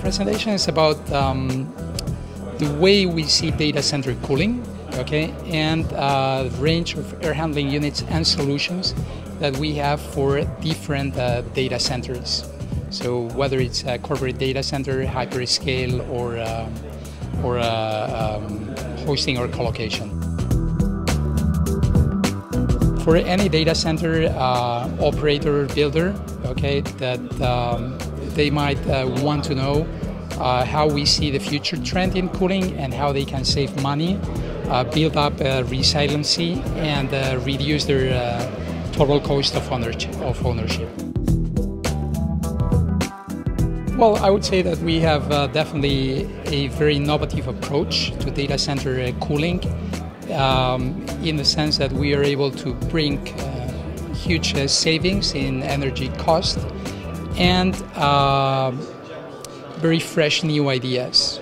presentation is about the way we see data center cooling, okay, and the range of air handling units and solutions that we have for different data centers. So whether it's a corporate data center, hyperscale, or hosting or colocation. For any data center operator or builder, okay, that they might want to know how we see the future trend in cooling and how they can save money, build up resiliency, and reduce their total cost of ownership. Well, I would say that we have definitely a very innovative approach to data center cooling, in the sense that we are able to bring huge savings in energy cost and very fresh new ideas.